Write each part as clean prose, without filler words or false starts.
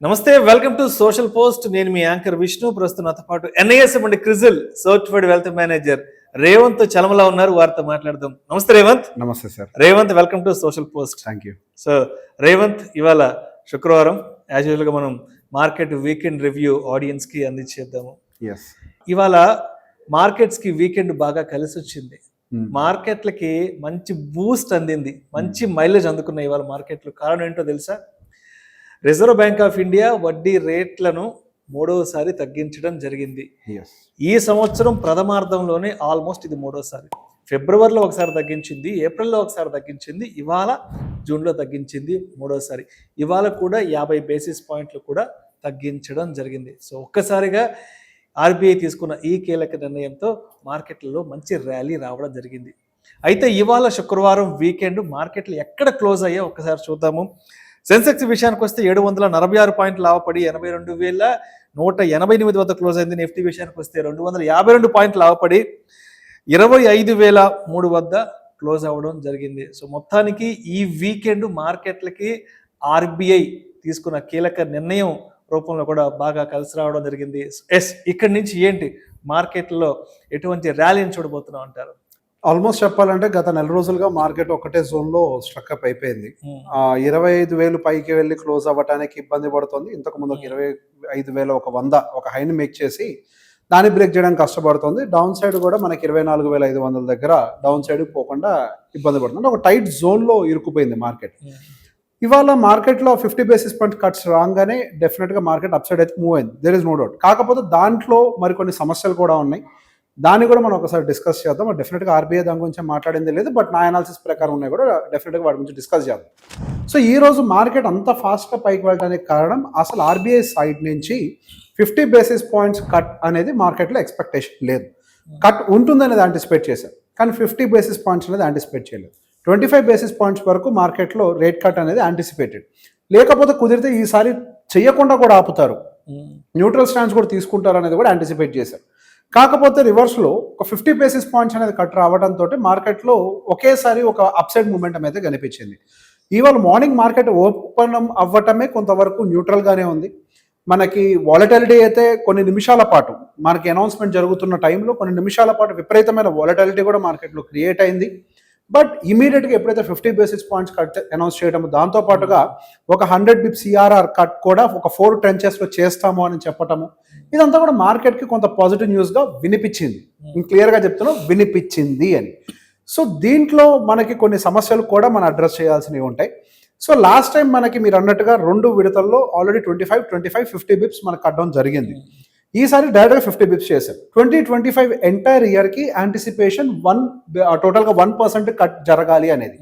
నమస్తే, welcome to Social post. నేను మీ anchor Vishnu. ప్రస్తుతం నాతో పాటు NISM and CRISIL certified wealth manager Revanth Chalamala ఉన్నారు. వారితో మాట్లాడదాం. నమస్తే రేవంత్. నమస్తే sir. Revanth, welcome to Social Post. Thank you. So Revanth, ఇవాళ శుక్రవారం, యాజ్ యూజువల్గా మనం మార్కెట్ వీకెండ్ రివ్యూ ఆడియన్స్కి అందించేద్దాము. ఇవాళ మార్కెట్స్కి వీకెండ్ బాగా కలిసి వచ్చింది. మార్కెట్లకి మంచి బూస్ట్ అందింది, మంచి మైలేజ్ అందుకున్నాయి ఇవాళ మార్కెట్లు. కారణం ఏంటో తెలుసా? రిజర్వ్ బ్యాంక్ ఆఫ్ ఇండియా వడ్డీ రేట్లను మూడవసారి తగ్గించడం జరిగింది. ఈ సంవత్సరం ప్రథమార్థంలోనే ఆల్మోస్ట్ ఇది మూడోసారి. ఫిబ్రవరిలో ఒకసారి తగ్గించింది, ఏప్రిల్లో ఒకసారి తగ్గించింది, ఇవాళ జూన్లో తగ్గించింది మూడోసారి. ఇవాళ కూడా 50 బేసిస్ పాయింట్లు కూడా తగ్గించడం జరిగింది. సో ఒక్కసారిగా ఆర్బీఐ తీసుకున్న ఈ కీలక నిర్ణయంతో మార్కెట్లలో మంచి ర్యాలీ రావడం జరిగింది. అయితే ఇవాళ శుక్రవారం వీకెండ్ మార్కెట్లు ఎక్కడ క్లోజ్ అయ్యా ఒక్కసారి చూద్దాము. సెన్సెక్స్ విషయానికి వస్తే 746 పాయింట్లు లాభపడి 82,188 వద్ద క్లోజ్ అయింది. నిఫ్టీ విషయానికి వస్తే 252 పాయింట్లు లాభపడి 25,003 వద్ద క్లోజ్ అవ్వడం జరిగింది. సో మొత్తానికి ఈ వీకెండ్ మార్కెట్లకి ఆర్బీఐ తీసుకున్న కీలక నిర్ణయం రూపంలో కూడా బాగా కలిసి రావడం జరిగింది. ఇక్కడి నుంచి ఏంటి మార్కెట్లో ఎటువంటి ర్యాలీని చూడబోతున్నాం అంటారు? ఆల్మోస్ట్ చెప్పాలంటే గత నెల రోజులుగా మార్కెట్ ఒకటే జోన్లో స్ట్రక్అప్ అయిపోయింది. 25,000 పైకి వెళ్ళి క్లోజ్ అవ్వడానికి ఇబ్బంది పడుతుంది. ఇంతకు ముందు 25,100 ఒక హైని మేక్ చేసి దాన్ని బ్రేక్ చేయడానికి కష్టపడుతుంది. డౌన్ సైడ్ కూడా మనకి 24,500 దగ్గర డౌన్ సైడ్ పోకుండా ఇబ్బంది పడుతుంది. ఒక టైట్ జోన్లో ఇరుక్కుపోయింది మార్కెట్. ఇవాళ మార్కెట్లో 50 బేసిస్ పాయింట్ కట్స్ రాగానే డెఫినెట్గా మార్కెట్ అప్ సైడ్ అయితే మూవ్ అయింది, దేర్ ఇస్ నో డౌట్. కాకపోతే దాంట్లో మరికొన్ని సమస్యలు కూడా ఉన్నాయి, దాన్ని కూడా మనం ఒకసారి డిస్కస్ చేద్దాం. డెఫినెట్గా ఆర్బీఐ దాని గురించి మాట్లాడింది లేదు, బట్ నా అనాలిసిస్ ప్రకారం ఉన్నాయి కూడా, డెఫినెట్గా వాటి గురించి డిస్కస్ చేద్దాం. సో ఈ రోజు మార్కెట్ అంత ఫాస్ట్గా పైకి వెళ్ళడానికి కారణం అసలు ఆర్బీఐ సైడ్ నుంచి 50 బేసిస్ పాయింట్స్ కట్ అనేది మార్కెట్లో ఎక్స్పెక్టేషన్ లేదు. కట్ ఉంటుందనేది యాంటిసిపేట్ చేశారు, కానీ 50 బేసిస్ పాయింట్స్ అనేది యాంటిసిపేట్ చేయలేదు. 25 బేసిస్ పాయింట్స్ వరకు మార్కెట్లో రేట్ కట్ అనేది యాంటిసిపేటెడ్. లేకపోతే కుదిరితే ఈసారి చేయకుండా కూడా ఆపుతారు, న్యూట్రల్ స్టాండ్స్ కూడా తీసుకుంటారు అనేది కూడా యాంటిసిపేట్ చేశారు. కాకపోతే రివర్స్లో ఒక 50 బేసిస్ పాయింట్స్ అనేది కట్ రావడంతో మార్కెట్లో ఒకేసారి ఒక అప్సైడ్ మూమెంటం అయితే కనిపించింది. ఇవాళ మార్నింగ్ మార్కెట్ ఓపెన్ అవ్వటమే కొంతవరకు న్యూట్రల్గానే ఉంది. మనకి వాలటాలిటీ అయితే కొన్ని నిమిషాల పాటు, మనకి అనౌన్స్మెంట్ జరుగుతున్న టైంలో కొన్ని నిమిషాల పాటు విపరీతమైన వాలటాలిటీ కూడా మార్కెట్లో క్రియేట్ అయింది. బట్ ఇమీడియట్గా ఎప్పుడైతే 50 బేసిస్ పాయింట్స్ కట్ అనౌన్స్ చేయడము, దాంతోపాటుగా ఒక 100 బిప్ సిఆర్ఆర్ కట్ కూడా ఒక 4 ట్రెంచెస్లో చేస్తాము అని చెప్పటము, ఇదంతా కూడా మార్కెట్కి కొంత పాజిటివ్ న్యూస్గా వినిపించింది. నేను క్లియర్గా చెప్తున్నాను, వినిపించింది అని. సో దీంట్లో మనకి కొన్ని సమస్యలు కూడా మనం అడ్రస్ చేయాల్సినవి ఉంటాయి. సో లాస్ట్ టైం మనకి మీరు అన్నట్టుగా 2 విడతల్లో ఆల్రెడీ 25, 50 బిప్స్ మనకు కట్ డౌన్ జరిగింది. ఈసారి డైరెక్ట్గా 50 బిప్స్ చేశారు. 2025 ఎంటైర్ ఇయర్కి యాంటిసిపేషన్ టోటల్గా 1% కట్ జరగాలి అనేది.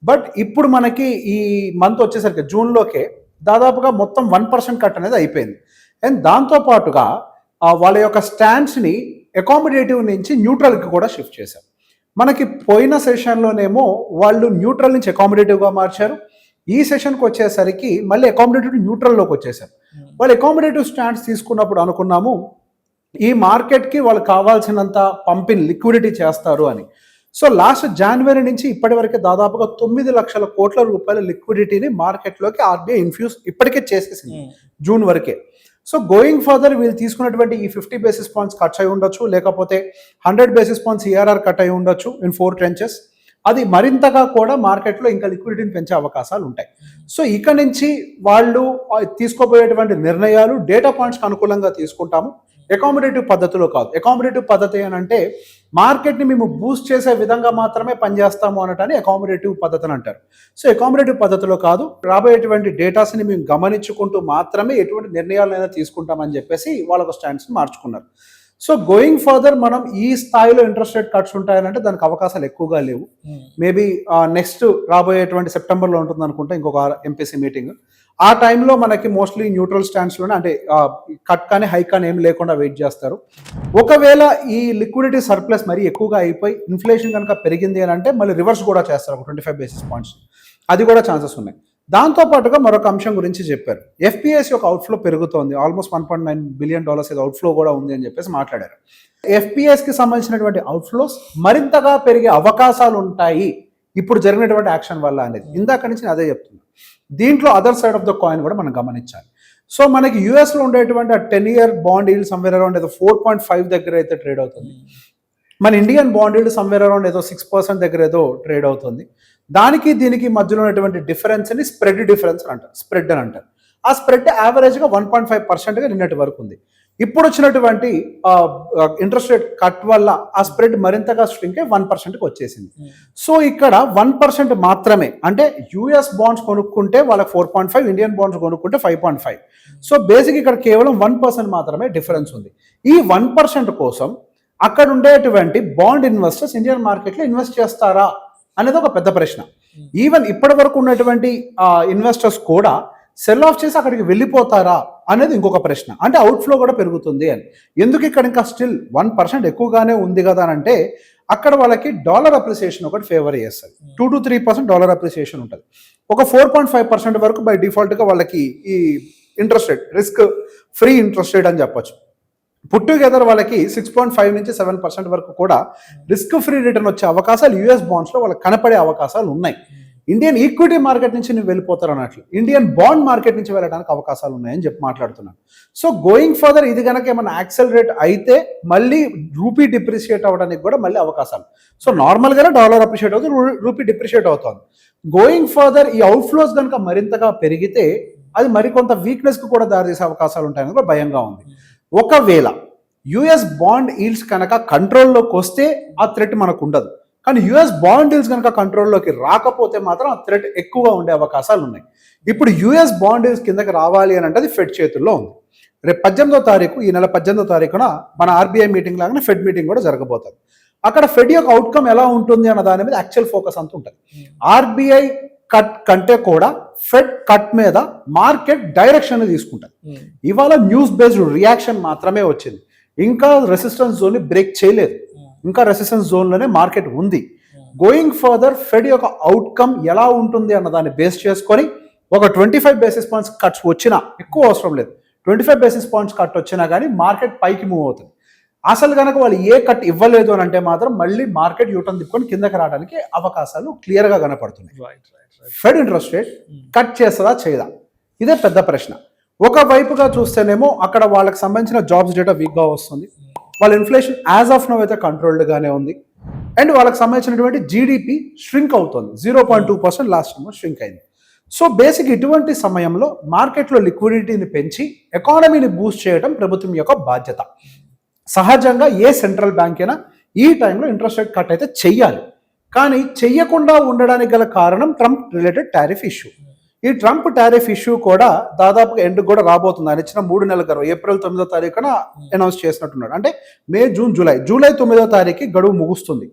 బట్ ఇప్పుడు మనకి ఈ మంత్ వచ్చేసరికి జూన్లోకే దాదాపుగా మొత్తం 1% కట్ అనేది అయిపోయింది. అండ్ దాంతోపాటుగా వాళ్ళ యొక్క స్టాండ్స్ని అకామిడేటివ్ నుంచి న్యూట్రల్కి కూడా షిఫ్ట్ చేశారు. మనకి పోయిన సెషన్లోనేమో వాళ్ళు న్యూట్రల్ నుంచి అకామిడేటివ్గా మార్చారు. ఈ సెషన్కి వచ్చేసరికి మళ్ళీ అకామిడేటివ్ న్యూట్రల్లోకి వచ్చేసారు. వాళ్ళు అకామిడేటివ్ స్టాండ్స్ తీసుకున్నప్పుడు అనుకున్నాము ఈ మార్కెట్కి వాళ్ళు కావాల్సినంత పంపిణీ లిక్విడిటీ చేస్తారు అని. సో లాస్ట్ జనవరి నుంచి ఇప్పటి వరకు దాదాపుగా 9 లక్షల కోట్ల రూపాయల లిక్విడిటీని మార్కెట్లోకి ఆర్బీఐ ఇన్ఫ్యూజ్ ఇప్పటికే చేసేసింది జూన్ వరకే. సో గోయింగ్ ఫర్దర్ వీళ్ళు తీసుకున్నటువంటి ఈ 50 బేసిస్ పాయింట్స్ కట్ అయి ఉండొచ్చు, లేకపోతే 100 బేసిస్ పాయింట్స్ సిఆర్ఆర్ కట్ అయి ఉండొచ్చు ఇన్ 4 ట్రెంచెస్. అది మరింతగా కూడా మార్కెట్లో ఇంకా లిక్విడిటీని పెంచే అవకాశాలు ఉంటాయి. సో ఇక నుంచి వాళ్ళు తీసుకోబోయేటువంటి నిర్ణయాలు డేటా పాయింట్స్కి అనుకూలంగా తీసుకుంటాము, అకామిడేటివ్ పద్ధతిలో కాదు. అకామిడేటివ్ పద్ధతి అని అంటే మార్కెట్ని మేము బూస్ట్ చేసే విధంగా మాత్రమే పనిచేస్తాము అనటాన్ని అకామిడేటివ్ పద్ధతి అని అంటారు. సో అకామిడేటివ్ పద్ధతిలో కాదు, రాబోయేటువంటి డేటాస్ని మేము గమనించుకుంటూ మాత్రమే ఎటువంటి నిర్ణయాలైనా తీసుకుంటామని చెప్పేసి వాళ్ళకు స్టాండ్స్ని మార్చుకున్నారు. సో గోయింగ్ ఫర్దర్ మనం ఈ స్థాయిలో ఇంట్రెస్ట్ రేట్ కట్స్ ఉంటాయనంటే దానికి అవకాశాలు ఎక్కువగా లేవు. మేబీ నెక్స్ట్ రాబోయేటువంటి సెప్టెంబర్లో ఉంటుంది అనుకుంటే ఇంకొక ఎంపీసీ మీటింగ్. ఆ టైంలో మనకి మోస్ట్లీ న్యూట్రల్ స్టాండ్స్లోనే, అంటే కట్ కానీ హైక్ కానీ ఏం లేకుండా వెయిట్ చేస్తారు. ఒకవేళ ఈ లిక్విడిటీ సర్ప్లస్ మరీ ఎక్కువగా అయిపోయి ఇన్ఫ్లేషన్ కనుక పెరిగింది అని అంటే మళ్ళీ రివర్స్ కూడా చేస్తారు ఒక 25 బేసిస్ పాయింట్స్. అది కూడా ఛాన్సెస్ ఉన్నాయి. దాంతోపాటుగా మరొక అంశం గురించి చెప్పారు. ఎఫ్పిఎస్ యొక్క అవుట్ఫ్లో పెరుగుతోంది, ఆల్మోస్ట్ $1.9 బిలియన్ ఏదో అవుట్ఫ్లో కూడా ఉంది అని చెప్పేసి మాట్లాడారు. ఎఫ్పిఎస్కి సంబంధించినటువంటి అవుట్ఫ్లోస్ మరింతగా పెరిగే అవకాశాలు ఉంటాయి ఇప్పుడు జరిగినటువంటి యాక్షన్ వల్ల అనేది ఇందాక నుంచి నేను అదే చెప్తున్నాను. దీంట్లో other side of the coin కూడా మనం గమనించాలి. సో మనకి యూఎస్లో ఉండేటువంటి ఆ 10-year bond yield somewhere around ఏదో 4.5 దగ్గర అయితే ట్రేడ్ అవుతుంది. మన Indian bond yield somewhere around ఏదో 6% దగ్గర ఏదో ట్రేడ్ అవుతుంది. దానికి దీనికి మధ్యలో ఉన్నటువంటి డిఫరెన్స్ని స్ప్రెడ్ డిఫరెన్స్ అని అంటారు, స్ప్రెడ్ అని అంటారు. ఆ స్ప్రెడ్ యావరేజ్గా 1.5%గా నిన్నటి వరకు ఉంది. ఇప్పుడు వచ్చినటువంటి ఇంట్రెస్ట్ రేట్ కట్ వల్ల ఆ స్ప్రెడ్ మరింతగా స్ట్రింక్ అయి 1%కి వచ్చేసింది. సో ఇక్కడ 1% మాత్రమే, అంటే యూఎస్ బాండ్స్ కొనుక్కుంటే వాళ్ళకి 4.5, ఇండియన్ బాండ్స్ కొనుక్కుంటే 5.5. సో బేసిక్ ఇక్కడ కేవలం 1% మాత్రమే డిఫరెన్స్ ఉంది. ఈ 1% కోసం అక్కడ ఉండేటువంటి బాండ్ ఇన్వెస్టర్స్ ఇండియన్ మార్కెట్లో ఇన్వెస్ట్ చేస్తారా అనేది ఒక పెద్ద ప్రశ్న. ఈవెన్ ఇప్పటి వరకు ఉన్నటువంటి ఇన్వెస్టర్స్ కూడా సెల్ ఆఫ్ చేసి అక్కడికి వెళ్ళిపోతారా అనేది ఇంకొక ప్రశ్న. అంటే అవుట్ఫ్లో కూడా పెరుగుతుంది అని. ఎందుకు ఇక్కడ ఇంకా స్టిల్ 1% ఎక్కువగానే ఉంది కదా అని అంటే అక్కడ వాళ్ళకి డాలర్ అప్రిసియేషన్ ఒకటి ఫేవర్ చేస్తుంది. 2 to 3% డాలర్ అప్రిసియేషన్ ఉంటుంది. ఒక 4.5% వరకు బై డిఫాల్ట్గా వాళ్ళకి ఈ interest rate risk free interest rate అని చెప్పొచ్చు. పుట్ టుగెదర్ వాళ్ళకి 6.5 నుంచి 7% వరకు కూడా రిస్క్ ఫ్రీ రిటర్న్ వచ్చే అవకాశాలు యూఎస్ బాండ్స్లో వాళ్ళకి కనపడే అవకాశాలు ఉన్నాయి. ఇండియన్ ఈక్విటీ మార్కెట్ నుంచి నువ్వు వెళ్ళిపోతారు అన్నట్లు ఇండియన్ బాండ్ మార్కెట్ నుంచి వెళ్ళడానికి అవకాశాలు ఉన్నాయని చెప్పి మాట్లాడుతున్నాను. సో గోయింగ్ ఫర్దర్ ఇది కనుక ఏమైనా యాక్సెలరేట్ అయితే మళ్ళీ రూపీ డిప్రిషియేట్ అవ్వడానికి కూడా మళ్ళీ అవకాశాలు. సో నార్మల్గానే డాలర్ అప్రిషియేట్ అవుతుంది, రూపీ డిప్రిషియేట్ అవుతుంది. గోయింగ్ ఫర్దర్ ఈ అవుట్ఫ్లోస్ కనుక మరింతగా పెరిగితే అది మరికొంత వీక్నెస్కి కూడా దారితీసే అవకాశాలు ఉంటాయని కూడా భయంగా ఉంది. ఒకవేళ యుఎస్ బాండ్ ఈల్డ్స్ కనుక కంట్రోల్లోకి వస్తే ఆ థ్రెట్ మనకు ఉండదు. కానీ యుఎస్ బాండ్ డీల్స్ కనుక కంట్రోల్లోకి రాకపోతే మాత్రం ఆ థ్రెట్ ఎక్కువగా ఉండే అవకాశాలు ఉన్నాయి. ఇప్పుడు యుఎస్ బాండ్ డీల్స్ కిందకి రావాలి అని అంటే అది ఫెడ్ చేతుల్లో ఉంది. రేపు 18వ తారీఖు, ఈ నెల 18వ తారీఖున మన ఆర్బీఐ మీటింగ్ లాగానే ఫెడ్ మీటింగ్ కూడా జరగబోతుంది. అక్కడ ఫెడ్ యొక్క అవుట్కమ్ ఎలా ఉంటుంది అన్న దాని మీద యాక్చువల్ ఫోకస్ అంతా ఉంటుంది. ఆర్బీఐ కట్ కంటే కూడా ఫెడ్ కట్ మీద మార్కెట్ డైరెక్షన్ తీసుకుంటుంది. ఇవాళ న్యూస్ బేస్డ్ రియాక్షన్ మాత్రమే వచ్చింది. ఇంకా రెసిస్టెన్స్ జోన్ని బ్రేక్ చేయలేదు. ఇంకా రెసిస్టెన్స్ జోన్లోనే మార్కెట్ ఉంది. గోయింగ్ ఫర్దర్ ఫెడ్ యొక్క అవుట్కమ్ ఎలా ఉంటుంది అన్న దాన్ని బేస్ చేసుకొని ఒక 25 బేసిస్ పాయింట్స్ కట్స్ వచ్చినా, ఎక్కువ అవసరం లేదు, 25 బేసిస్ పాయింట్స్ కట్ వచ్చినా కానీ మార్కెట్ పైకి మూవ్ అవుతుంది. అసలు కనుక వాళ్ళు ఏ కట్ ఇవ్వలేదు అని అంటే మాత్రం మళ్ళీ మార్కెట్ యూటర్న్ తిప్పుకొని కిందకి రావడానికి అవకాశాలు క్లియర్గా కనపడుతున్నాయి. ఫెడ్ ఇంట్రెస్ట్ రేట్ కట్ చేస్తుందా చేయదా, ఇదే పెద్ద ప్రశ్న. ఒకవైపుగా చూస్తేనేమో అక్కడ వాళ్ళకి సంబంధించిన జాబ్స్ డేటా వీక్గా వస్తుంది. వాళ్ళ ఇన్ఫ్లేషన్ యాజ్ ఆఫ్ నౌ అయితే కంట్రోల్డ్గానే ఉంది. అండ్ వాళ్ళకి సంబంధించినటువంటి జీడిపి ష్రింక్ అవుతుంది, 0.2% లాస్ట్ టైం ష్రింక్ అయింది. సో బేసిక్ ఇటువంటి సమయంలో మార్కెట్లో లిక్విడిటీని పెంచి ఎకానమీని బూస్ట్ చేయడం ప్రభుత్వం యొక్క బాధ్యత. సహజంగా ఏ సెంట్రల్ బ్యాంక్ అయినా ఈ టైంలో ఇంట్రెస్ట్ రేట్ కట్ అయితే చెయ్యాలి. కానీ చెయ్యకుండా ఉండడానికి గల కారణం ట్రంప్ రిలేటెడ్ టారిఫ్ ఇష్యూ. ఈ ట్రంప్ టారిఫ్ ఇష్యూ కూడా దాదాపుగా ఎండ్ కూడా రాబోతుంది. ఆయన ఇచ్చిన 3 నెలల గడువు ఏప్రిల్ 9వ తారీఖున అనౌన్స్ చేసినట్టున్నాడు. అంటే మే, జూన్, జూలై 9వ తారీఖుకి గడువు ముగుస్తుంది.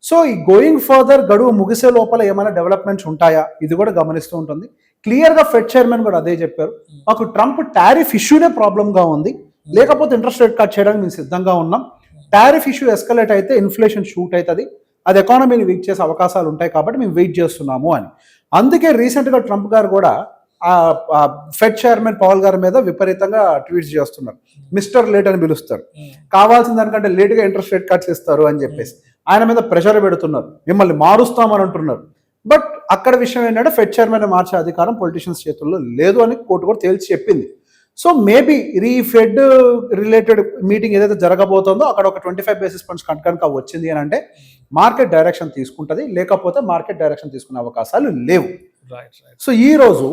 సో ఈ గోయింగ్ ఫర్దర్ గడువు ముగిసే లోపల ఏమైనా డెవలప్మెంట్స్ ఉంటాయా ఇది కూడా గమనిస్తూ ఉంటుంది. క్లియర్గా ఫెడ్ చైర్మన్ కూడా అదే చెప్పారు, మాకు ట్రంప్ టారిఫ్ ఇష్యూనే ప్రాబ్లంగా ఉంది, లేకపోతే ఇంట్రెస్ట్ రేట్ కట్ చేయడానికి మేము సిద్ధంగా ఉన్నాం. టారిఫ్ ఇష్యూ ఎస్కలేట్ అయితే ఇన్ఫ్లేషన్ షూట్ అవుతుంది, అది ఎకానమీని వీక్ చేసే అవకాశాలు ఉంటాయి, కాబట్టి మేము వెయిట్ చేస్తున్నాము అని. అందుకే రీసెంట్గా ట్రంప్ గారు కూడా ఫెడ్ చైర్మన్ పవల్ గారి మీద విపరీతంగా ట్వీట్స్ చేస్తున్నారు. మిస్టర్ లేట్ అని పిలుస్తారు, కావాల్సిన దానికంటే లేట్గా ఇంట్రెస్ట్ రేట్ కట్స్ ఇస్తారు అని చెప్పేసి ఆయన మీద ప్రెషర్ పెడుతున్నారు, మిమ్మల్ని మారుస్తామని అంటున్నారు. బట్ అక్కడ విషయం ఏంటంటే ఫెడ్ చైర్మన్ మార్చే అధికారం పొలిటీషియన్స్ చేతుల్లో లేదు అని కోర్టు కూడా తేల్చి చెప్పింది. సో మేబీ ఈ ఫెడ్ రిలేటెడ్ మీటింగ్ ఏదైతే జరగబోతుందో అక్కడ ఒక 25 బేసిస్ పాయింట్స్ కట్ కనుక వచ్చింది అని అంటే మార్కెట్ డైరెక్షన్ తీసుకుంటుంది, లేకపోతే మార్కెట్ డైరెక్షన్ తీసుకునే అవకాశాలు లేవు. సో ఈ రోజు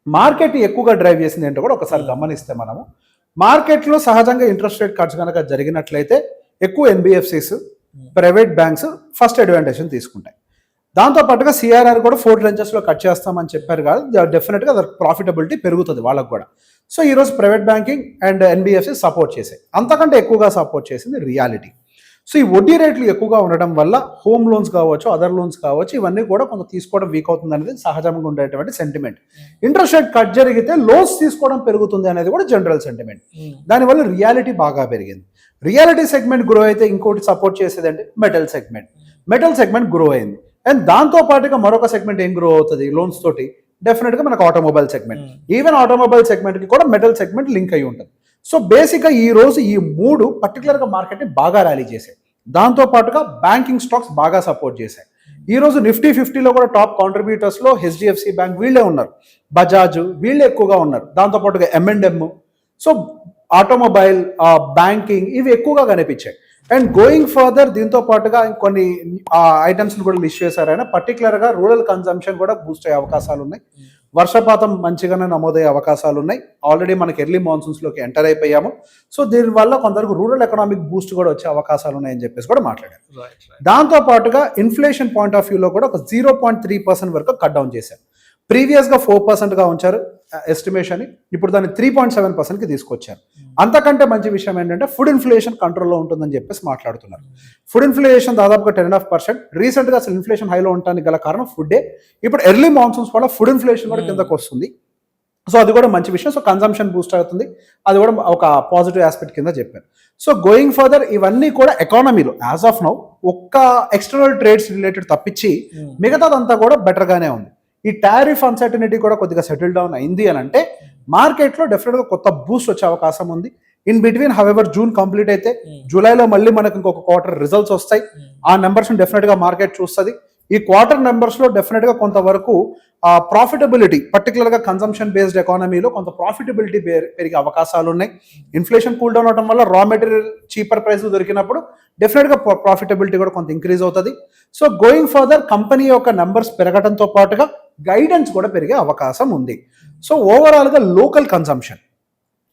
మార్కెట్ ఎక్కువగా డ్రైవ్ చేసింది ఏంటో కూడా ఒకసారి గమనిస్తే మనము మార్కెట్లో సహజంగా ఇంట్రెస్ట్ రేట్ కట్స్ కనుక జరిగినట్లయితే ఎక్కువ NBFCs, private banks first advantage తీసుకుంటాయి. దాంతోపాటుగా సిఆర్ఆర్ కూడా 4 ట్రెంచెస్లో కట్ చేస్తామని చెప్పారు కదా, డెఫినెట్గా ప్రాఫిటబిలిటీ పెరుగుతుంది వాళ్ళకు కూడా. సో ఈరోజు private banking and NBFC support చేసాయి. అంతకంటే ఎక్కువగా సపోర్ట్ చేసింది రియాలిటీ. సో ఈ వడ్డీ రేట్లు ఎక్కువగా ఉండడం వల్ల హోమ్ లోన్స్ కావచ్చు, అదర్ లోన్స్ కావచ్చు, ఇవన్నీ కూడా కొంత తీసుకోవడం వీక్ అవుతుంది అనేది సహజంగా ఉండేటువంటి సెంటిమెంట్. ఇంట్రెస్ట్ రేట్ కట్ జరిగితే లోన్స్ తీసుకోవడం పెరుగుతుంది అనేది కూడా జనరల్ సెంటిమెంట్. దానివల్ల రియాలిటీ బాగా పెరిగింది. రియాలిటీ సెగ్మెంట్ గ్రో అయితే ఇంకోటి సపోర్ట్ చేసేది అంటే మెటల్ సెగ్మెంట్ గ్రో అయింది. అండ్ దాంతో పాటుగా మరొక సెగ్మెంట్ ఏం గ్రో అవుతుంది లోన్స్ తోటి, డెఫినెట్గా మనకు ఆటోమొబైల్ సెగ్మెంట్. ఈవెన్ ఆటోమొబైల్ సెగ్మెంట్కి కూడా మెటల్ సెగ్మెంట్ లింక్ అయి ఉంటుంది. సో బేసిక్గా ఈ రోజు ఈ 3 పర్టికులర్గా మార్కెట్ని బాగా ర్యాలీ చేశాయి. దాంతోపాటుగా బ్యాంకింగ్ స్టాక్స్ బాగా సపోర్ట్ చేశాయి. ఈ రోజు నిఫ్టీ 50లో కూడా టాప్ కాంట్రిబ్యూటర్స్ లో హెచ్డిఎఫ్సి బ్యాంక్ వీళ్ళే ఉన్నారు, బజాజ్ వీళ్ళే ఎక్కువగా ఉన్నారు, దాంతోపాటుగా M&M. సో ఆటోమొబైల్, బ్యాంకింగ్ ఇవి ఎక్కువగా కనిపించాయి. అండ్ గోయింగ్ ఫర్దర్ దీంతో పాటుగా కొన్ని ఐటమ్స్ కూడా లిస్ట్ చేశారు ఆయన. పర్టికులర్గా రూరల్ కన్జంప్షన్ కూడా బూస్ట్ అయ్యే అవకాశాలు ఉన్నాయి, వర్షపాతం మంచిగానే నమోదయ్యే అవకాశాలు ఉన్నాయి. ఆల్రెడీ మనకి ఎర్లీ మాన్సూన్స్లోకి ఎంటర్ అయిపోయాము. సో దీనివల్ల కొందరికి రూరల్ ఎకనామిక్ బూస్ట్ కూడా వచ్చే అవకాశాలు ఉన్నాయని చెప్పేసి కూడా మాట్లాడారు. దాంతో పాటుగా ఇన్ఫ్లేషన్ పాయింట్ ఆఫ్ వ్యూలో కూడా ఒక 0.3% వరకు కట్ డౌన్ చేశారు. ప్రీవియస్గా 4%గా ఉంచారు ఎస్టిమేషన్, ఇప్పుడు దాన్ని 3.7%కి తీసుకొచ్చారు. అంతకంటే మంచి విషయం ఏంటంటే ఫుడ్ ఇన్ఫ్లేషన్ కంట్రోల్లో ఉంటుందని చెప్పేసి మాట్లాడుతున్నారు. ఫుడ్ ఇన్ఫ్లేషన్ దాదాపుగా 10.5%. రీసెంట్గా అసలు ఇన్ఫ్లేషన్ హైలో ఉండడానికి గల కారణం ఫుడ్డే. ఇప్పుడు ఎర్లీ మాన్సూన్స్ వల్ల ఫుడ్ ఇన్ఫ్లేషన్ కూడా కిందకు వస్తుంది. సో అది కూడా మంచి విషయం. సో కన్జంప్షన్ బూస్ట్ అవుతుంది, అది కూడా ఒక పాజిటివ్ ఆస్పెక్ట్ కింద చెప్పారు. సో గోయింగ్ ఫర్దర్ ఇవన్నీ కూడా ఎకానమీలో యాజ్ ఆఫ్ నౌ ఒక్క ఎక్స్టర్నల్ ట్రేడ్స్ రిలేటెడ్ తప్పించి మిగతాదంతా కూడా బెటర్గానే ఉంది. ఈ టారిఫ్ అన్సర్టనిటీ కూడా కొద్దిగా సెటిల్ డౌన్ అయింది అని అంటే మార్కెట్లో డెఫినెట్గా కొత్త బూస్ట్ వచ్చే అవకాశం ఉంది. In between however June complete అయితే జూలైలో మళ్ళీ మనకు ఇంకొక క్వార్టర్ రిజల్ట్స్ వస్తాయి. ఆ నెంబర్స్ డెఫినెట్గా మార్కెట్ చూస్తుంది. ఈ క్వార్టర్ నెంబర్స్లో డెఫినెట్గా కొంతవరకు ప్రాఫిటబిలిటీ, పర్టికులర్గా కన్సంప్షన్ బేస్డ్ ఎకానమీలో కొంత ప్రాఫిటబిలిటీ పెరిగే అవకాశాలు ఉన్నాయి. ఇన్ఫ్లేషన్ కూల్ డౌన్ అవడం వల్ల రా మెటీరియల్ చీపర్ ప్రైస్ దొరికినప్పుడు డెఫినెట్గా ప్రాఫిటబిలిటీ కూడా కొంత ఇంక్రీజ్ అవుతుంది. సో గోయింగ్ ఫర్దర్ కంపెనీ యొక్క నెంబర్స్ పెరగడంతో పాటుగా గైడెన్స్ కూడా పెరిగే అవకాశం ఉంది. సో ఓవరాల్గా లోకల్ కన్సంప్షన్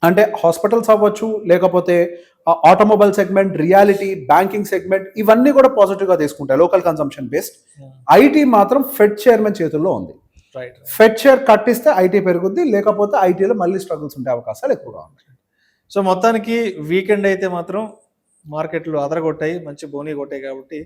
అంటే హాస్పిటల్స్ అవ్వచ్చు, లేకపోతే automobile segment, reality, banking segment ఇవన్నీ కూడా పాజిటివ్గా తీసుకుంటాయి లోకల్ కన్సంప్షన్ బేస్డ్. ఐటీ మాత్రం ఫెడ్ చైర్మన్ చేతుల్లో ఉంది. ఫెడ్ షేర్ కట్టిస్తే ఐటీ పెరుగుద్ది, లేకపోతే ఐటీలో మళ్ళీ స్ట్రగుల్స్ ఉండే అవకాశాలు ఎక్కువగా ఉన్నాయి. సో మొత్తానికి వీకెండ్ అయితే మాత్రం మార్కెట్లు అదరగొట్టాయి, మంచి బోనీ కొట్టాయి కాబట్టి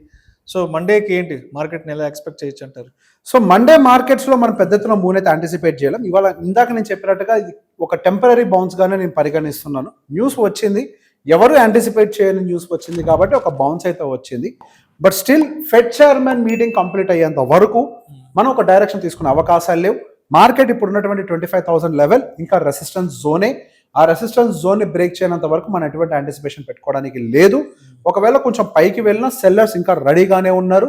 సో మండేకి ఏంటి మార్కెట్ని ఎలా ఎక్స్పెక్ట్ చేయొచ్చు అంటారు? సో మండే మార్కెట్స్లో మనం పెద్ద ఎత్తున మూవ్ అయితే యాంటిసిపేట్ చేయలేం. ఇవాళ ఇందాక నేను చెప్పినట్టుగా ఇది ఒక టెంపరీ బౌన్స్గానే నేను పరిగణిస్తున్నాను. న్యూస్ వచ్చింది, ఎవరు యాంటిసిపేట్ చేయని న్యూస్ వచ్చింది కాబట్టి ఒక బౌన్స్ అయితే వచ్చింది. But still fed chairman meeting complete అయ్యేంత వరకు మనం ఒక డైరెక్షన్ తీసుకునే అవకాశాలు లేవు. మార్కెట్ ఇప్పుడు ఉన్నటువంటి 25,000 లెవెల్ ఇంకా రెసిస్టెన్స్ జోనే. ఆ రెసిస్టెన్స్ జోన్ని బ్రేక్ చేయనంత వరకు మనం ఎటువంటి యాంటిసిపేషన్ పెట్టుకోవడానికి లేదు. ఒకవేళ కొంచెం పైకి వెళ్ళినా సెల్లర్స్ ఇంకా రెడీగానే ఉన్నారు.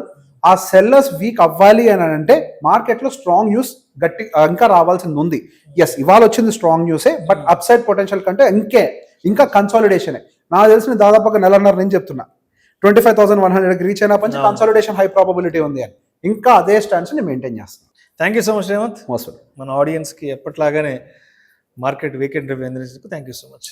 ఆ సెల్లర్స్ వీక్ అవ్వాలి అని అంటే మార్కెట్లో స్ట్రాంగ్ న్యూస్ ఇంకా రావాల్సింది ఉంది. ఎస్, ఇవాళ వచ్చింది స్ట్రాంగ్ న్యూసే, బట్ అప్సైడ్ పొటెన్షియల్ కంటే ఇంకా కన్సాలిడేషనే. నాకు తెలిసిన దాదాపుగా నెలన్నర నుంచి చెప్తున్నా 25,100కి రీచ్ అయినా పంచి కన్సాలిడేషన్ హై ప్రాబబిలిటీ ఉంది అని. ఇంకా అదే స్టాండ్స్ ని మెయింటైన్ చేస్తాను. Thank you so much Revanth. మన ఆడియన్స్కి ఎప్పట్లాగానే మార్కెట్ వీకెండ్ రివ్యూ అందించినందుకు థ్యాంక్ యూ సో మచ్.